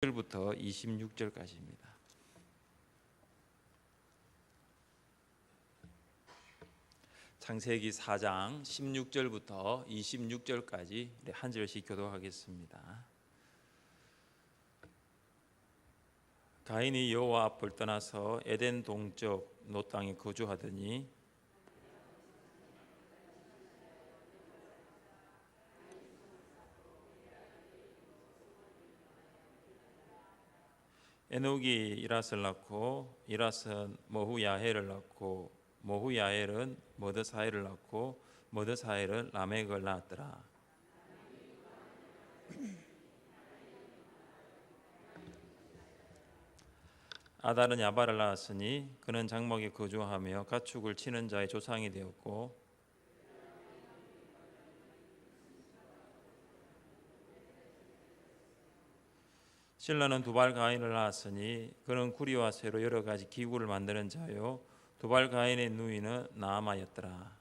1절부터 26절까지입니다. 창세기 4장 16절부터 26절까지 한 절씩 교독하겠습니다. 가인이 여호와 앞을 떠나서 에덴 동쪽 노 땅에 거주하더니 에녹이 이랏을 낳고 이랏은 머후야헬을 낳고 머후야헬은 머드사엘을 낳고 머드사엘은 라멕을 낳았더라. 아달은 야발을 낳았으니 그는 장막에 거주하며 가축을 치는 자의 조상이 되었고 실라는 두발 가인을 낳았으니 그는 구리와 쇠로 여러 가지 기구를 만드는 자요 두발 가인의 누이는 나아마였더라.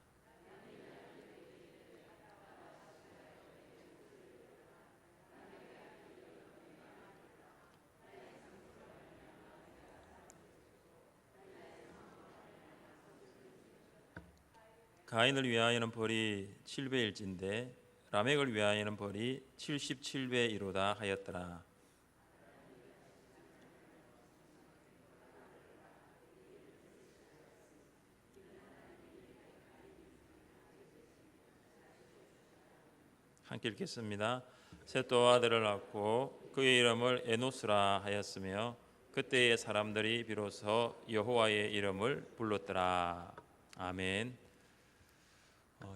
가인을 위하여는 벌이 7배일진데 라멕을 위하여는 벌이 77배이로다 하였더라. 함께 읽겠습니다. 셋 또 아들을 낳고 그의 이름을 에노스라 하였으며 그때의 사람들이 비로소 여호와의 이름을 불렀더라. 아멘.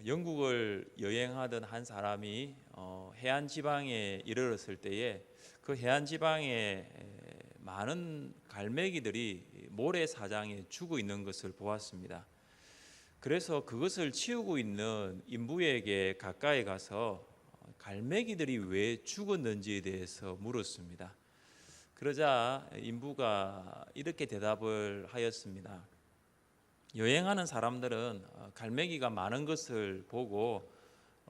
영국을 여행하던 한 사람이 해안 지방에 이르렀을 때에 그 해안 지방에 많은 갈매기들이 모래사장에 죽어 있는 것을 보았습니다. 그래서 그것을 치우고 있는 인부에게 가까이 가서 갈매기들이 왜 죽었는지에 대해서 물었습니다. 그러자 인부가 이렇게 대답을 하였습니다. 여행하는 사람들은 갈매기가 많은 것을 보고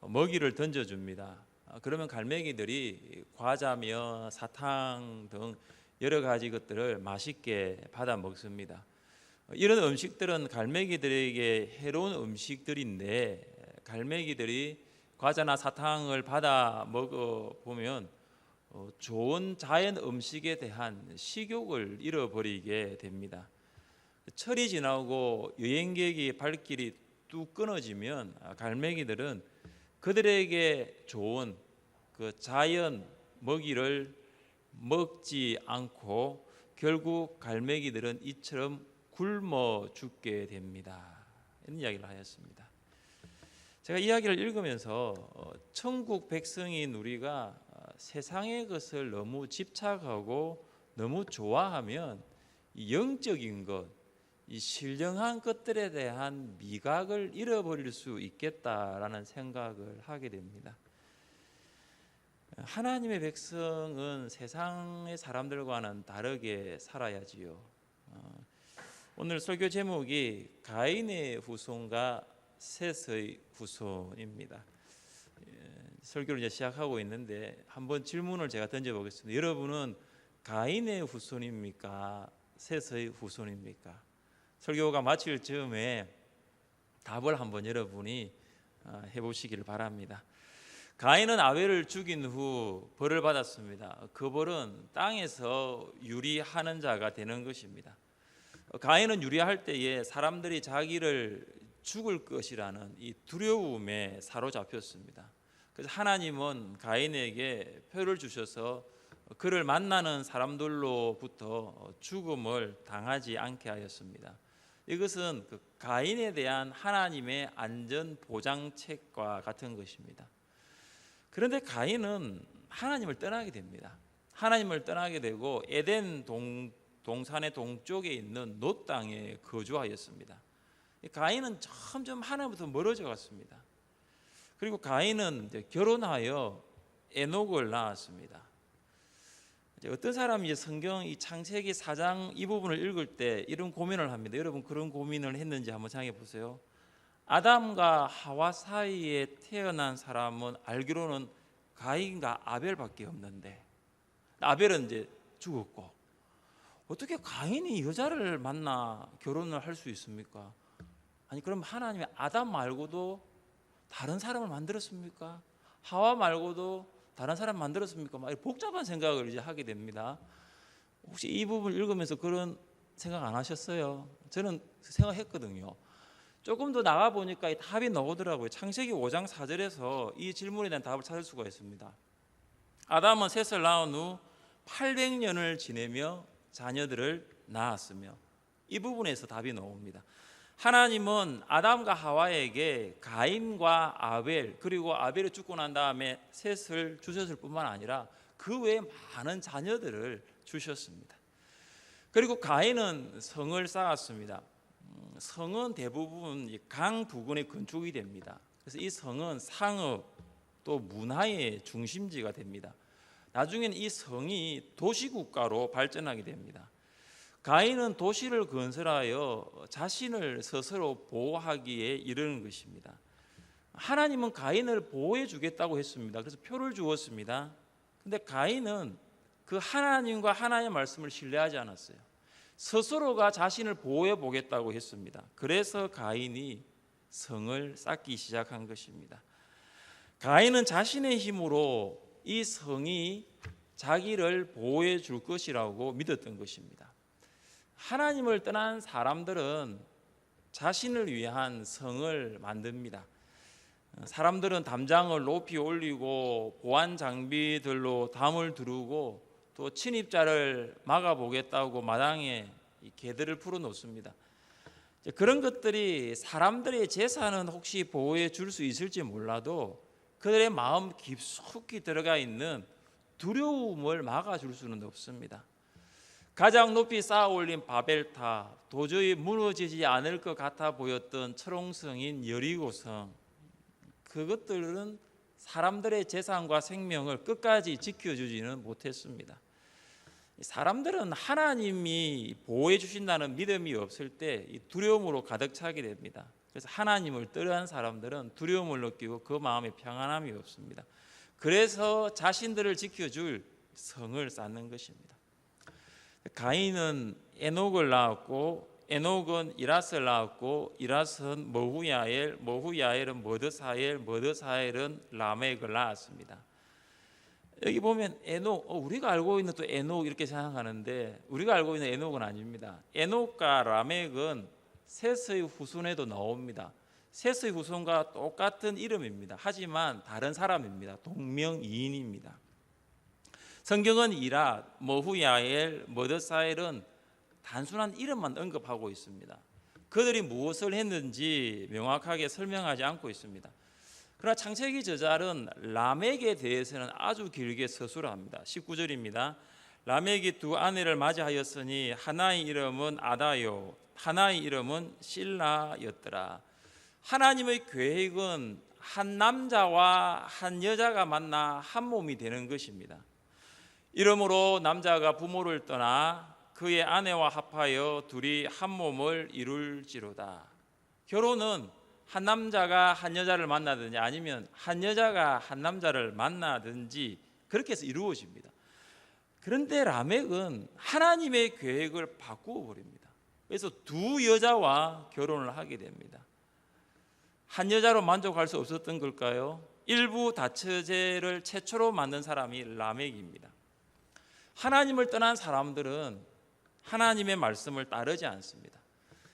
먹이를 던져줍니다. 그러면 갈매기들이 과자며 사탕 등 여러 가지 것들을 맛있게 받아 먹습니다. 이런 음식들은 갈매기들에게 해로운 음식들인데 갈매기들이 과자나 사탕을 받아 먹어보면 좋은 자연 음식에 대한 식욕을 잃어버리게 됩니다. 철이 지나고 여행객이 발길이 뚝 끊어지면 갈매기들은 그들에게 좋은 그 자연 먹이를 먹지 않고 결국 갈매기들은 이처럼 굶어 죽게 됩니다. 이런 이야기를 하였습니다. 제가 이야기를 읽으면서 천국 백성인 우리가 세상의 것을 너무 집착하고 너무 좋아하면 영적인 것, 이 신령한 것들에 대한 미각을 잃어버릴 수 있겠다라는 생각을 하게 됩니다. 하나님의 백성은 세상의 사람들과는 다르게 살아야지요. 오늘 설교 제목이 가인의 후손과 셋의 후손입니다. 설교를 이제 시작하고 있는데 한번 질문을 제가 던져보겠습니다. 여러분은 가인의 후손입니까? 셋의 후손입니까? 설교가 마칠 즈음에 답을 한번 여러분이 해보시기를 바랍니다. 가인은 아벨을 죽인 후 벌을 받았습니다. 그 벌은 땅에서 유리하는 자가 되는 것입니다. 가인은 유리할 때에 사람들이 자기를 죽을 것이라는 이 두려움에 사로잡혔습니다. 그래서 하나님은 가인에게 표를 주셔서 그를 만나는 사람들로부터 죽음을 당하지 않게 하였습니다. 이것은 그 가인에 대한 하나님의 안전 보장책과 같은 것입니다. 그런데 가인은 하나님을 떠나게 됩니다. 하나님을 떠나게 되고 에덴 동산의 동쪽에 있는 노 땅에 거주하였습니다. 가인은 점점 하나님부터 멀어져 갔습니다. 그리고 가인은 이제 결혼하여 에녹을 낳았습니다. 어떤 사람이 이제 성경 이 창세기 4장 이 부분을 읽을 때 이런 고민을 합니다. 여러분 그런 고민을 했는지 한번 생각해 보세요. 아담과 하와 사이에 태어난 사람은 알기로는 가인과 아벨밖에 없는데 아벨은 이제 죽었고 어떻게 가인이 여자를 만나 결혼을 할 수 있습니까? 아니 그럼 하나님이 아담 말고도 다른 사람을 만들었습니까? 하와 말고도 다른 사람 만들었습니까? 막 복잡한 생각을 이제 하게 됩니다. 혹시 이 부분 읽으면서 그런 생각 안 하셨어요? 저는 생각했거든요. 조금 더 나가 보니까 이 답이 나오더라고요. 창세기 5장 4절에서 이 질문에 대한 답을 찾을 수가 있습니다. 아담은 셋을 낳은 후 800년을 지내며 자녀들을 낳았으며, 이 부분에서 답이 나옵니다. 하나님은 아담과 하와에게 가인과 아벨, 그리고 아벨이 죽고 난 다음에 셋을 주셨을 뿐만 아니라 그 외에 많은 자녀들을 주셨습니다. 그리고 가인은 성을 쌓았습니다. 성은 대부분 강 부근에 건축이 됩니다. 그래서 이 성은 상업 또 문화의 중심지가 됩니다. 나중에는 이 성이 도시국가로 발전하게 됩니다. 가인은 도시를 건설하여 자신을 스스로 보호하기에 이르는 것입니다. 하나님은 가인을 보호해 주겠다고 했습니다. 그래서 표를 주었습니다. 근데 가인은 그 하나님과 하나님의 말씀을 신뢰하지 않았어요. 스스로가 자신을 보호해 보겠다고 했습니다. 그래서 가인이 성을 쌓기 시작한 것입니다. 가인은 자신의 힘으로 이 성이 자기를 보호해 줄 것이라고 믿었던 것입니다. 하나님을 떠난 사람들은 자신을 위한 성을 만듭니다. 사람들은 담장을 높이 올리고 보안 장비들로 담을 두르고 또 침입자를 막아보겠다고 마당에 개들을 풀어놓습니다. 그런 것들이 사람들의 재산은 혹시 보호해 줄 수 있을지 몰라도 그들의 마음 깊숙이 들어가 있는 두려움을 막아줄 수는 없습니다. 가장 높이 쌓아 올린 바벨탑, 도저히 무너지지 않을 것 같아 보였던 철옹성인 여리고성, 그것들은 사람들의 재산과 생명을 끝까지 지켜주지는 못했습니다. 사람들은 하나님이 보호해 주신다는 믿음이 없을 때 두려움으로 가득 차게 됩니다. 그래서 하나님을 떠난 사람들은 두려움을 느끼고 그 마음에 평안함이 없습니다. 그래서 자신들을 지켜줄 성을 쌓는 것입니다. 가인은 에녹을 낳았고, 에녹은 이라스를 낳았고, 이라스는 머후야엘, 머후야엘은 머드사엘, 머드사엘은 라멕을 낳았습니다. 여기 보면 에녹, 우리가 알고 있는 또 에녹 이렇게 생각하는데 우리가 알고 있는 에녹은 아닙니다. 에녹과 라멕은 셋의 후손에도 나옵니다. 셋의 후손과 똑같은 이름입니다. 하지만 다른 사람입니다. 동명이인입니다. 성경은 이라, 머후야엘, 머드사엘은 단순한 이름만 언급하고 있습니다. 그들이 무엇을 했는지 명확하게 설명하지 않고 있습니다. 그러나 창세기 저자는 라멕에 대해서는 아주 길게 서술합니다. 19절입니다. 라멕이 두 아내를 맞이하였으니 하나의 이름은 아다요, 하나의 이름은 실라였더라. 하나님의 계획은 한 남자와 한 여자가 만나 한 몸이 되는 것입니다. 이러므로 남자가 부모를 떠나 그의 아내와 합하여 둘이 한 몸을 이룰지로다. 결혼은 한 남자가 한 여자를 만나든지 아니면 한 여자가 한 남자를 만나든지 그렇게 해서 이루어집니다. 그런데 라멕은 하나님의 계획을 바꾸어 버립니다. 그래서 두 여자와 결혼을 하게 됩니다. 한 여자로 만족할 수 없었던 걸까요? 일부 다처제를 최초로 만든 사람이 라멕입니다. 하나님을 떠난 사람들은 하나님의 말씀을 따르지 않습니다.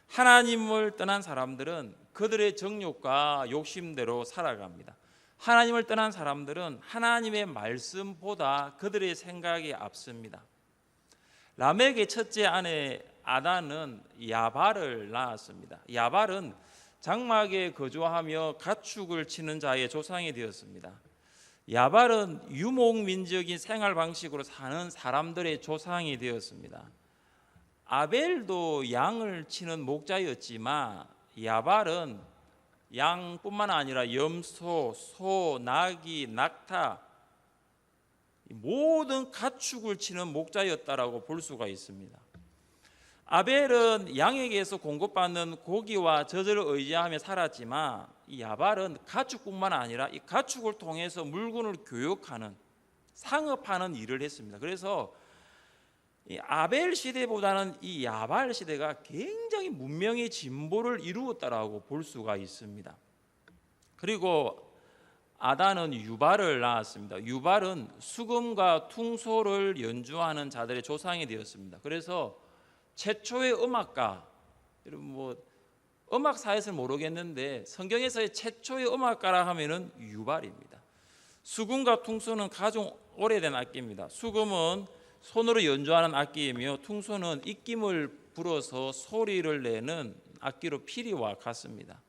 하나님을 떠난 사람들은 그들의 정욕과 욕심대로 살아갑니다. 하나님을 떠난 사람들은 하나님의 말씀보다 그들의 생각이 앞섭니다. 라멕의 첫째 아내 아다는 야발을 낳았습니다. 야발은 장막에 거주하며 가축을 치는 자의 조상이 되었습니다. 야발은 유목민적인 생활 방식으로 사는 사람들의 조상이 되었습니다. 아벨도 양을 치는 목자였지만 야발은 양뿐만 아니라 염소, 소, 나귀, 낙타 모든 가축을 치는 목자였다라고 볼 수가 있습니다. 아벨은 양에게서 공급받는 고기와 젖을 의지하며 살았지만 이 야발은 가축뿐만 아니라 이 가축을 통해서 물건을 교육하는, 상업하는 일을 했습니다. 그래서 이 아벨 시대보다는 이 야발 시대가 굉장히 문명의 진보를 이루었다라고 볼 수가 있습니다. 그리고 아단은 유발을 낳았습니다. 유발은 수금과 퉁소를 연주하는 자들의 조상이 되었습니다. 그래서 최초의 음악가, 여러분 음악사에서는 모르겠는데 성경에서의 최초의 음악가라 하면은 유발입니다. 수금과 퉁소는 가장 오래된 악기입니다. 수금은 손으로 연주하는 악기이며 퉁소는 입김을 불어서 소리를 내는 악기로 피리와 같습니다.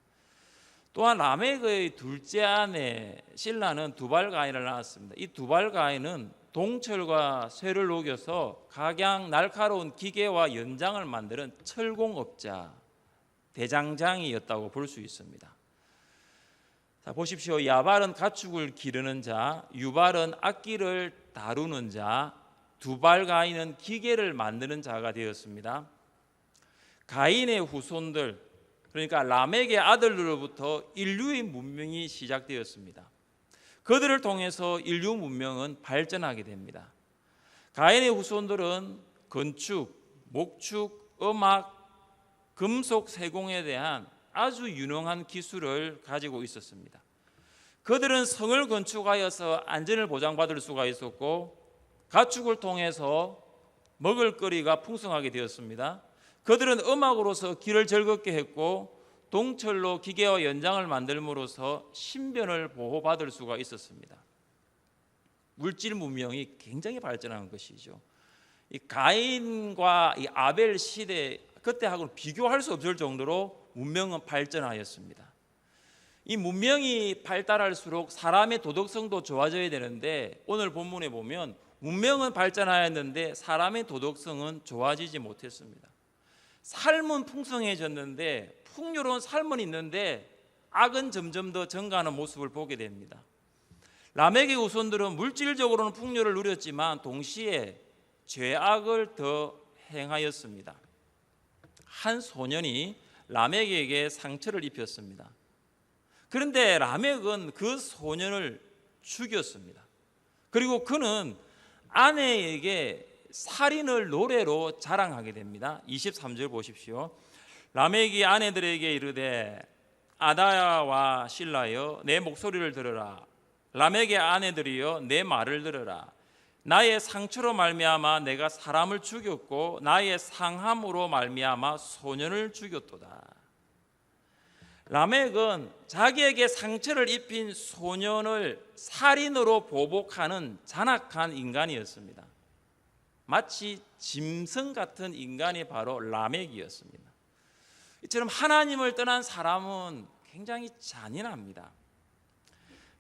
또한 라멕의 둘째 아내 실라는 두발가인을 낳았습니다. 이 두발가인은 동철과 쇠를 녹여서 각양 날카로운 기계와 연장을 만드는 철공업자 대장장이었다고 볼 수 있습니다. 자, 보십시오. 야발은 가축을 기르는 자, 유발은 악기를 다루는 자, 두발가인은 기계를 만드는 자가 되었습니다. 가인의 후손들, 그러니까 라멕의 아들들로부터 인류의 문명이 시작되었습니다. 그들을 통해서 인류 문명은 발전하게 됩니다. 가인의 후손들은 건축, 목축, 음악, 금속 세공에 대한 아주 유능한 기술을 가지고 있었습니다. 그들은 성을 건축하여서 안전을 보장받을 수가 있었고 가축을 통해서 먹을거리가 풍성하게 되었습니다. 그들은 음악으로서 길을 즐겁게 했고 동철로 기계와 연장을 만들므로써 신변을 보호받을 수가 있었습니다. 물질 문명이 굉장히 발전한 것이죠. 이 가인과 이 아벨 시대 그때하고는 비교할 수 없을 정도로 문명은 발전하였습니다. 이 문명이 발달할수록 사람의 도덕성도 좋아져야 되는데 오늘 본문에 보면 문명은 발전하였는데 사람의 도덕성은 좋아지지 못했습니다. 삶은 풍성해졌는데 풍요로운 삶은 있는데 악은 점점 더 증가하는 모습을 보게 됩니다. 라멕의 후손들은 물질적으로는 풍요를 누렸지만 동시에 죄악을 더 행하였습니다. 한 소년이 라멕에게 상처를 입혔습니다. 그런데 라멕은 그 소년을 죽였습니다. 그리고 그는 아내에게 살인을 노래로 자랑하게 됩니다. 23절 보십시오. 라멕이 아내들에게 이르되 아다야와 실라여 내 목소리를 들으라. 라멕의 아내들이여 내 말을 들으라. 나의 상처로 말미암아 내가 사람을 죽였고 나의 상함으로 말미암아 소년을 죽였도다. 라멕은 자기에게 상처를 입힌 소년을 살인으로 보복하는 잔악한 인간이었습니다. 마치 짐승 같은 인간이 바로 라멕이었습니다. 이처럼 하나님을 떠난 사람은 굉장히 잔인합니다.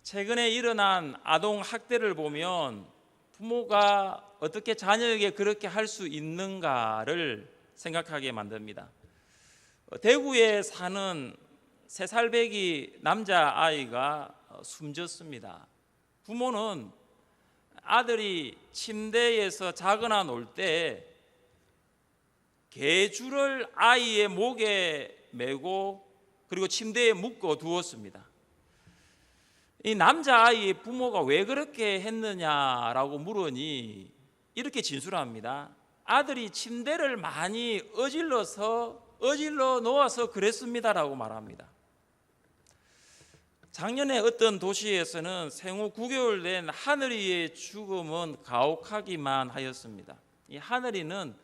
최근에 일어난 아동 학대를 보면 부모가 어떻게 자녀에게 그렇게 할 수 있는가를 생각하게 만듭니다. 대구에 사는 3살배기 남자아이가 숨졌습니다. 부모는 아들이 침대에서 자거나 놀 때 개줄을 아이의 목에 메고 그리고 침대에 묶어 두었습니다. 이 남자아이의 부모가 왜 그렇게 했느냐라고 물으니 이렇게 진술합니다. 아들이 침대를 많이 어질러 놓아서 그랬습니다라고 말합니다. 작년에 어떤 도시에서는 생후 9개월 된 하늘이의 죽음은 가혹하기만 하였습니다. 이 하늘이는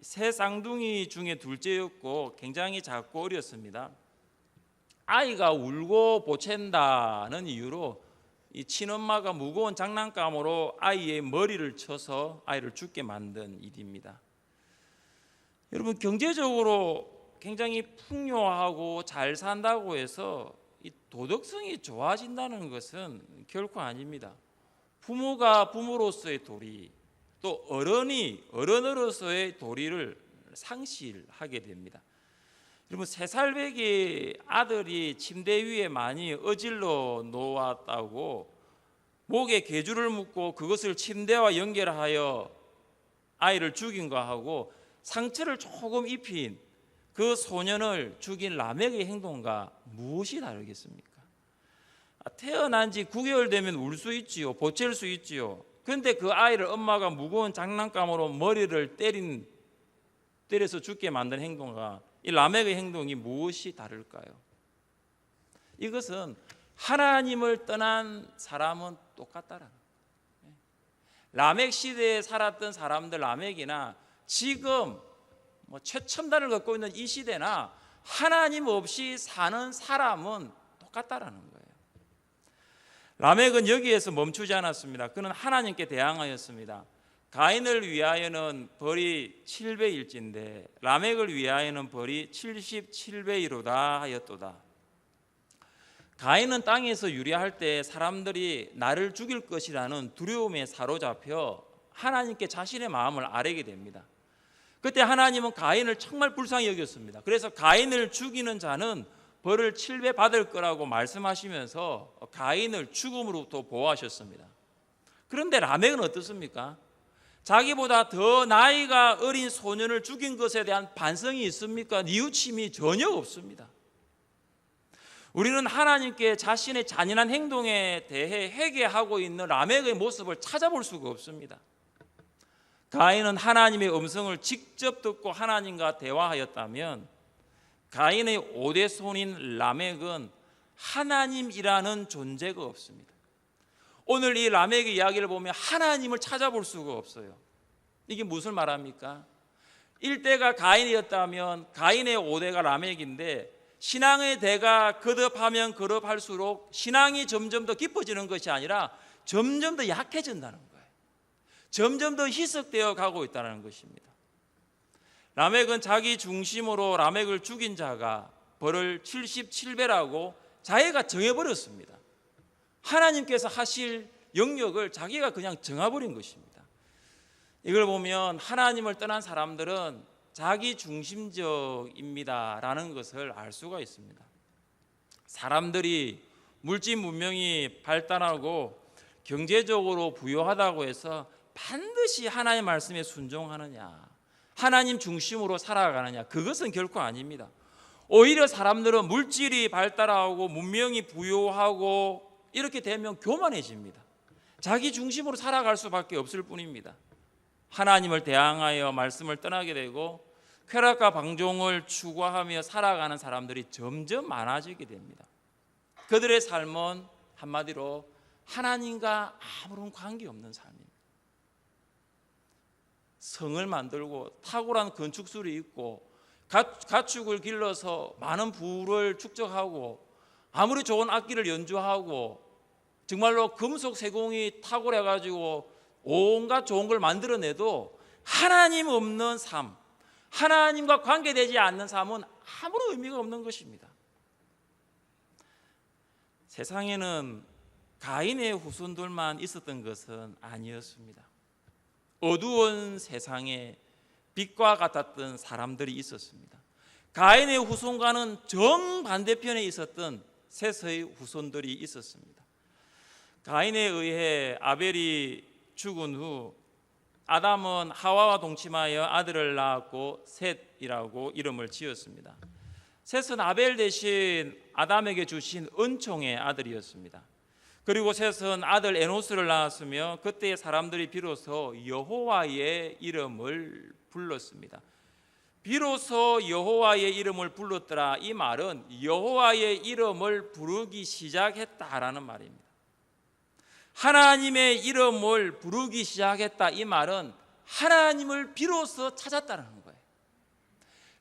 세 쌍둥이 중에 둘째였고 굉장히 작고 어렸습니다. 아이가 울고 보챈다는 이유로 이 친엄마가 무거운 장난감으로 아이의 머리를 쳐서 아이를 죽게 만든 일입니다. 여러분, 경제적으로 굉장히 풍요하고 잘 산다고 해서 이 도덕성이 좋아진다는 것은 결코 아닙니다. 부모가 부모로서의 도리, 또 어른이 어른으로서의 도리를 상실하게 됩니다. 여러분, 3살배기 아들이 침대 위에 많이 어질러 놓았다고 목에 개줄을 묶고 그것을 침대와 연결하여 아이를 죽인 거하고 상처를 조금 입힌 그 소년을 죽인 라멕의 행동과 무엇이 다르겠습니까? 태어난 지 9개월 되면 울 수 있지요. 보챌 수 있지요. 그런데 그 아이를 엄마가 무거운 장난감으로 머리를 때려서 죽게 만든 행동과 이 라멕의 행동이 무엇이 다를까요? 이것은 하나님을 떠난 사람은 똑같다라는 거예요. 라멕 시대에 살았던 사람들, 라멕이나 지금 최첨단을 갖고 있는 이 시대나 하나님 없이 사는 사람은 똑같다라는 거예요. 라멕은 여기에서 멈추지 않았습니다. 그는 하나님께 대항하였습니다. 가인을 위하여는 벌이 7배일진데 라멕을 위하여는 벌이 77배이로다 하였도다. 가인은 땅에서 유리할 때 사람들이 나를 죽일 것이라는 두려움에 사로잡혀 하나님께 자신의 마음을 아뢰게 됩니다. 그때 하나님은 가인을 정말 불쌍히 여겼습니다. 그래서 가인을 죽이는 자는 벌을 7배 받을 거라고 말씀하시면서 가인을 죽음으로부터 보호하셨습니다. 그런데 라멕은 어떻습니까? 자기보다 더 나이가 어린 소년을 죽인 것에 대한 반성이 있습니까? 뉘우침이 전혀 없습니다. 우리는 하나님께 자신의 잔인한 행동에 대해 회개하고 있는 라멕의 모습을 찾아볼 수가 없습니다. 가인은 하나님의 음성을 직접 듣고 하나님과 대화하였다면 가인의 5대 손인 라멕은 하나님이라는 존재가 없습니다. 오늘 이 라멕의 이야기를 보면 하나님을 찾아볼 수가 없어요. 이게 무슨 말합니까? 1대가 가인이었다면 가인의 5대가 라멕인데 신앙의 대가 거듭하면 거듭할수록 신앙이 점점 더 깊어지는 것이 아니라 점점 더 약해진다는 거예요. 점점 더 희석되어 가고 있다는 것입니다. 라멕은 자기 중심으로 라멕을 죽인 자가 벌을 77배라고 자기가 정해버렸습니다. 하나님께서 하실 영역을 자기가 그냥 정해버린 것입니다. 이걸 보면 하나님을 떠난 사람들은 자기 중심적입니다라는 것을 알 수가 있습니다. 사람들이 물질 문명이 발달하고 경제적으로 부유하다고 해서 반드시 하나님의 말씀에 순종하느냐, 하나님 중심으로 살아가느냐, 그것은 결코 아닙니다. 오히려 사람들은 물질이 발달하고 문명이 부유하고 이렇게 되면 교만해집니다. 자기 중심으로 살아갈 수밖에 없을 뿐입니다. 하나님을 대항하여 말씀을 떠나게 되고 쾌락과 방종을 추구하며 살아가는 사람들이 점점 많아지게 됩니다. 그들의 삶은 한마디로 하나님과 아무런 관계없는 삶입니다. 성을 만들고 탁월한 건축술이 있고 가축을 길러서 많은 부를 축적하고 아무리 좋은 악기를 연주하고 정말로 금속 세공이 탁월해가지고 온갖 좋은 걸 만들어내도 하나님 없는 삶, 하나님과 관계되지 않는 삶은 아무런 의미가 없는 것입니다. 세상에는 가인의 후손들만 있었던 것은 아니었습니다. 어두운 세상에 빛과 같았던 사람들이 있었습니다. 가인의 후손과는 정반대편에 있었던 셋의 후손들이 있었습니다. 가인에 의해 아벨이 죽은 후 아담은 하와와 동침하여 아들을 낳았고 셋이라고 이름을 지었습니다. 셋은 아벨 대신 아담에게 주신 은총의 아들이었습니다. 그리고 셋은 아들 에노스를 낳았으며 그때 사람들이 비로소 여호와의 이름을 불렀습니다. 비로소 여호와의 이름을 불렀더라, 이 말은 여호와의 이름을 부르기 시작했다라는 말입니다. 하나님의 이름을 부르기 시작했다, 이 말은 하나님을 비로소 찾았다는 거예요.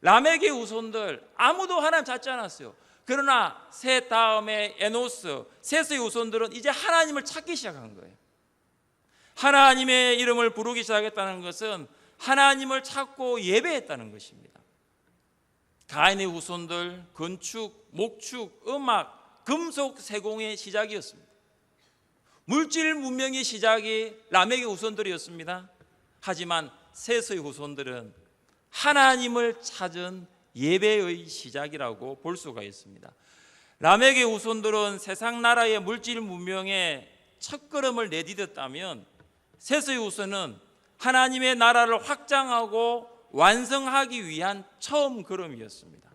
라멕의 후손들 아무도 하나님 찾지 않았어요. 그러나 셋 다음에 에노스, 셋의 후손들은 이제 하나님을 찾기 시작한 거예요. 하나님의 이름을 부르기 시작했다는 것은 하나님을 찾고 예배했다는 것입니다. 가인의 후손들 건축, 목축, 음악, 금속 세공의 시작이었습니다. 물질 문명의 시작이 라멕의 후손들이었습니다. 하지만 셋의 후손들은 하나님을 찾은 예배의 시작이라고 볼 수가 있습니다. 라멕의 후손들은 세상 나라의 물질 문명에 첫걸음을 내디뎠다면 셋의 후손은 하나님의 나라를 확장하고 완성하기 위한 처음 걸음이었습니다.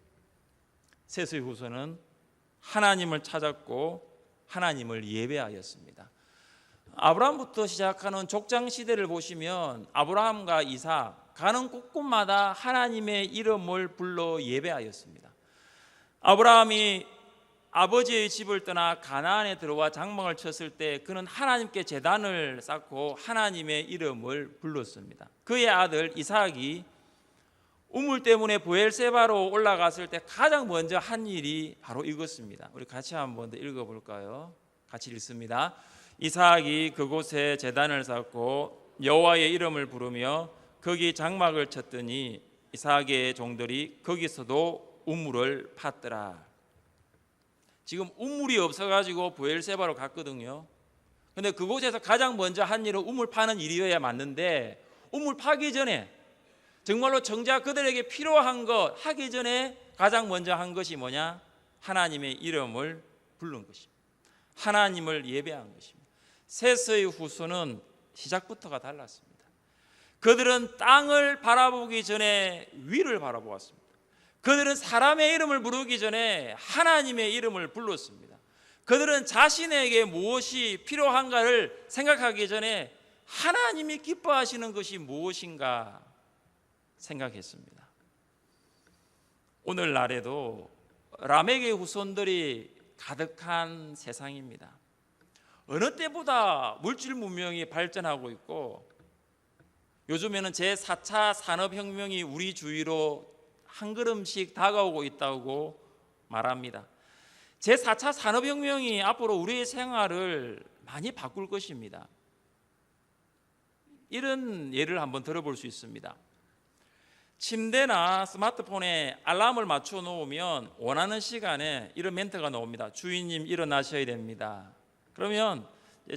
셋의 후손은 하나님을 찾았고 하나님을 예배하였습니다. 아브라함부터 시작하는 족장 시대를 보시면 아브라함과 이삭 가는 곳곳마다 하나님의 이름을 불러 예배하였습니다. 아브라함이 아버지의 집을 떠나 가나안에 들어와 장막을 쳤을 때 그는 하나님께 제단을 쌓고 하나님의 이름을 불렀습니다. 그의 아들 이삭이 우물 때문에 브엘세바로 올라갔을 때 가장 먼저 한 일이 바로 이것입니다. 우리 같이 한번 더 읽어볼까요? 같이 읽습니다. 이삭이 그곳에 제단을 쌓고 여호와의 이름을 부르며 거기 장막을 쳤더니 이삭의 종들이 거기서도 우물을 팠더라. 지금 우물이 없어가지고 브엘세바로 갔거든요. 근데 그곳에서 가장 먼저 한 일은 우물 파는 일이어야 맞는데 우물 파기 전에 정말로 정작 그들에게 필요한 것 하기 전에 가장 먼저 한 것이 뭐냐? 하나님의 이름을 부른 것입니다. 하나님을 예배한 것입니다. 셋의 후손은 시작부터가 달랐습니다. 그들은 땅을 바라보기 전에 위를 바라보았습니다. 그들은 사람의 이름을 부르기 전에 하나님의 이름을 불렀습니다. 그들은 자신에게 무엇이 필요한가를 생각하기 전에 하나님이 기뻐하시는 것이 무엇인가 생각했습니다. 오늘날에도 라멕의 후손들이 가득한 세상입니다. 어느 때보다 물질 문명이 발전하고 있고 요즘에는 제4차 산업혁명이 우리 주위로 한 걸음씩 다가오고 있다고 말합니다. 제4차 산업혁명이 앞으로 우리의 생활을 많이 바꿀 것입니다. 이런 예를 한번 들어볼 수 있습니다. 침대나 스마트폰에 알람을 맞춰 놓으면 원하는 시간에 이런 멘트가 나옵니다. 주인님 일어나셔야 됩니다. 그러면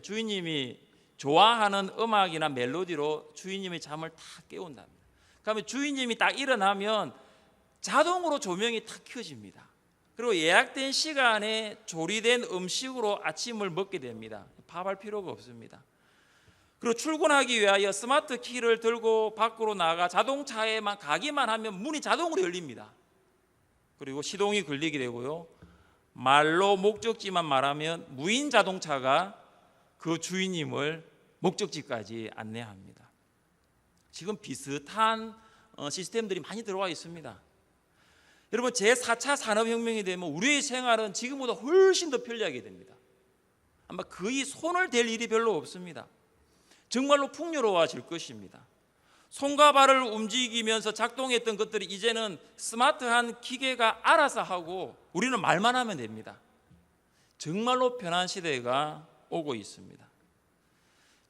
주인님이 좋아하는 음악이나 멜로디로 주인님의 잠을 다 깨운답니다. 그러면 주인님이 딱 일어나면 자동으로 조명이 탁 켜집니다. 그리고 예약된 시간에 조리된 음식으로 아침을 먹게 됩니다. 밥할 필요가 없습니다. 그리고 출근하기 위하여 스마트 키를 들고 밖으로 나가 자동차에만 가기만 하면 문이 자동으로 열립니다. 그리고 시동이 걸리게 되고요. 말로 목적지만 말하면 무인 자동차가 그 주인님을 목적지까지 안내합니다. 지금 비슷한 시스템들이 많이 들어와 있습니다. 여러분 제4차 산업혁명이 되면 우리의 생활은 지금보다 훨씬 더 편리하게 됩니다. 아마 거의 손을 댈 일이 별로 없습니다. 정말로 풍요로워질 것입니다. 손과 발을 움직이면서 작동했던 것들이 이제는 스마트한 기계가 알아서 하고 우리는 말만 하면 됩니다. 정말로 편한 시대가 오고 있습니다.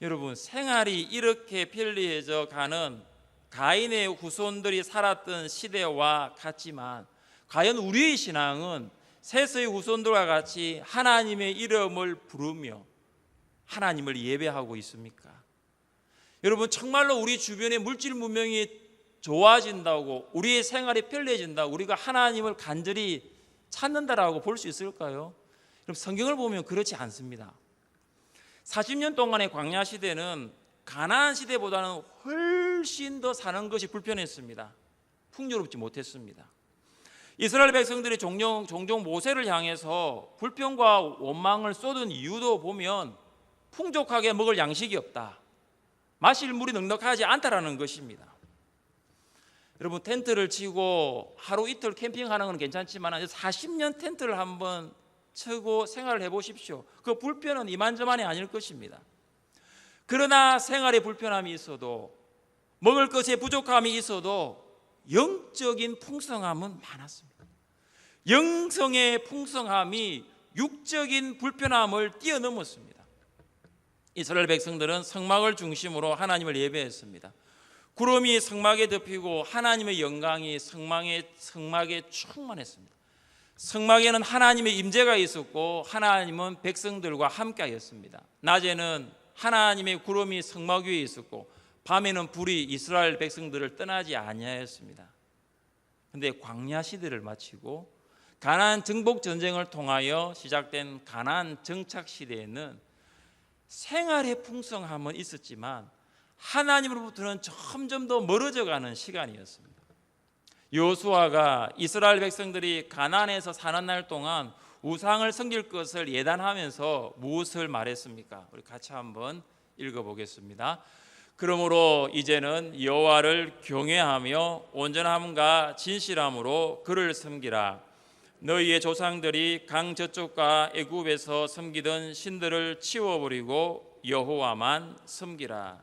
여러분 생활이 이렇게 편리해져 가는 가인의 후손들이 살았던 시대와 같지만 과연 우리의 신앙은 셋의 후손들과 같이 하나님의 이름을 부르며 하나님을 예배하고 있습니까? 여러분 정말로 우리 주변의 물질 문명이 좋아진다고 우리의 생활이 편리해진다고 우리가 하나님을 간절히 찾는다라고 볼 수 있을까요? 그럼 성경을 보면 그렇지 않습니다. 40년 동안의 광야 시대는 가나안 시대보다는 훨씬 더 사는 것이 불편했습니다. 풍요롭지 못했습니다. 이스라엘 백성들이 종종 모세를 향해서 불평과 원망을 쏟은 이유도 보면 풍족하게 먹을 양식이 없다, 마실 물이 넉넉하지 않다라는 것입니다. 여러분 텐트를 치고 하루 이틀 캠핑하는 건 괜찮지만 40년 텐트를 한번 치고 생활을 해보십시오. 그 불편은 이만저만이 아닐 것입니다. 그러나 생활에 불편함이 있어도 먹을 것에 부족함이 있어도 영적인 풍성함은 많았습니다. 영성의 풍성함이 육적인 불편함을 뛰어넘었습니다. 이스라엘 백성들은 성막을 중심으로 하나님을 예배했습니다. 구름이 성막에 덮이고 하나님의 영광이 성막에 충만했습니다. 성막에는 하나님의 임재가 있었고 하나님은 백성들과 함께하였습니다. 낮에는 하나님의 구름이 성막 위에 있었고 밤에는 불이 이스라엘 백성들을 떠나지 아니하였습니다. 그런데 광야 시대를 마치고 가나안 정복 전쟁을 통하여 시작된 가나안 정착 시대에는 생활의 풍성함은 있었지만 하나님으로부터는 점점 더 멀어져가는 시간이었습니다. 여호수아가 이스라엘 백성들이 가나안에서 사는 날 동안 우상을 섬길 것을 예단하면서 무엇을 말했습니까? 우리 같이 한번 읽어보겠습니다. 그러므로 이제는 여호와를 경외하며 온전함과 진실함으로 그를 섬기라. 너희의 조상들이 강 저쪽과 애굽에서 섬기던 신들을 치워버리고 여호와만 섬기라.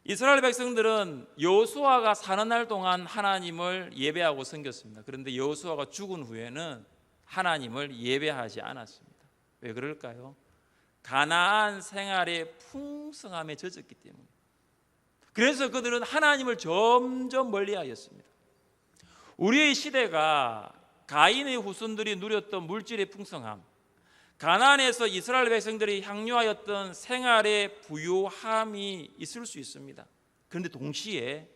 이스라엘 백성들은 여호수아가 사는 날 동안 하나님을 예배하고 섬겼습니다. 그런데 여호수아가 죽은 후에는 하나님을 예배하지 않았습니다. 왜 그럴까요? 가나안 생활의 풍성함에 젖었기 때문에. 그래서 그들은 하나님을 점점 멀리하였습니다. 우리의 시대가 가인의 후손들이 누렸던 물질의 풍성함, 가나안에서 이스라엘 백성들이 향유하였던 생활의 부유함이 있을 수 있습니다. 그런데 동시에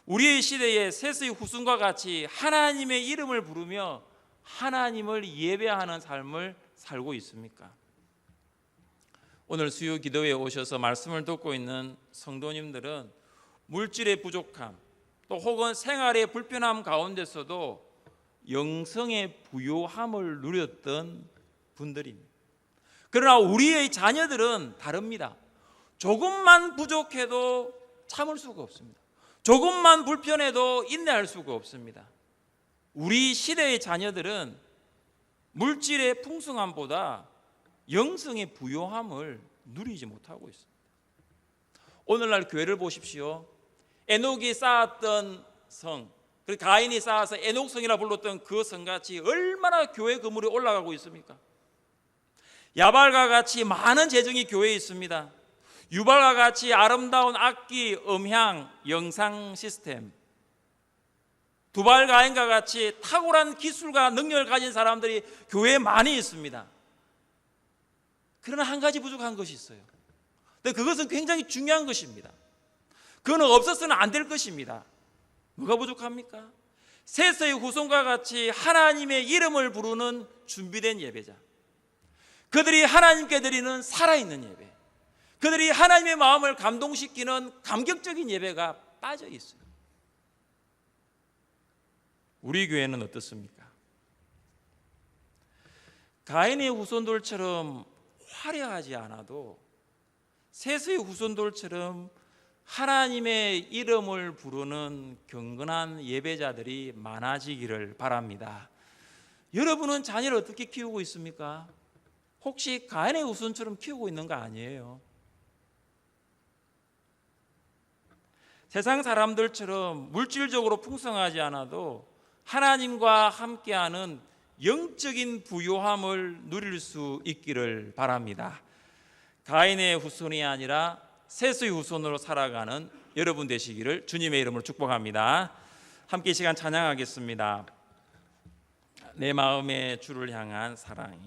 우리의 시대에 셋의 후손과 같이 하나님의 이름을 부르며 하나님을 예배하는 삶을 살고 있습니까? 오늘 수요 기도회에 오셔서 말씀을 듣고 있는 성도님들은 물질의 부족함 또 혹은 생활의 불편함 가운데서도 영성의 부요함을 누렸던 분들입니다. 그러나 우리의 자녀들은 다릅니다. 조금만 부족해도 참을 수가 없습니다. 조금만 불편해도 인내할 수가 없습니다. 우리 시대의 자녀들은 물질의 풍성함보다 영성의 부요함을 누리지 못하고 있습니다. 오늘날 교회를 보십시오. 에녹이 쌓았던 성, 그리고 가인이 쌓아서 에녹성이라 불렀던 그 성같이 얼마나 교회 건물이 올라가고 있습니까? 야발과 같이 많은 재정이 교회에 있습니다. 유발과 같이 아름다운 악기, 음향, 영상 시스템, 두발 가인과 같이 탁월한 기술과 능력을 가진 사람들이 교회에 많이 있습니다. 그러나 한 가지 부족한 것이 있어요. 근데 그것은 굉장히 중요한 것입니다. 그거는 없어서는 안 될 것입니다. 뭐가 부족합니까? 셋의 후손과 같이 하나님의 이름을 부르는 준비된 예배자, 그들이 하나님께 드리는 살아있는 예배, 그들이 하나님의 마음을 감동시키는 감격적인 예배가 빠져 있어요. 우리 교회는 어떻습니까? 가인의 후손들처럼 화려하지 않아도 셋의 후손들처럼 하나님의 이름을 부르는 경건한 예배자들이 많아지기를 바랍니다. 여러분은 자녀를 어떻게 키우고 있습니까? 혹시 가인의 후손처럼 키우고 있는 거 아니에요? 세상 사람들처럼 물질적으로 풍성하지 않아도 하나님과 함께하는 영적인 부요함을 누릴 수 있기를 바랍니다. 가인의 후손이 아니라 셋의 후손으로 살아가는 여러분 되시기를 주님의 이름으로 축복합니다. 함께 이 시간 찬양하겠습니다. 내 마음의 주를 향한 사랑이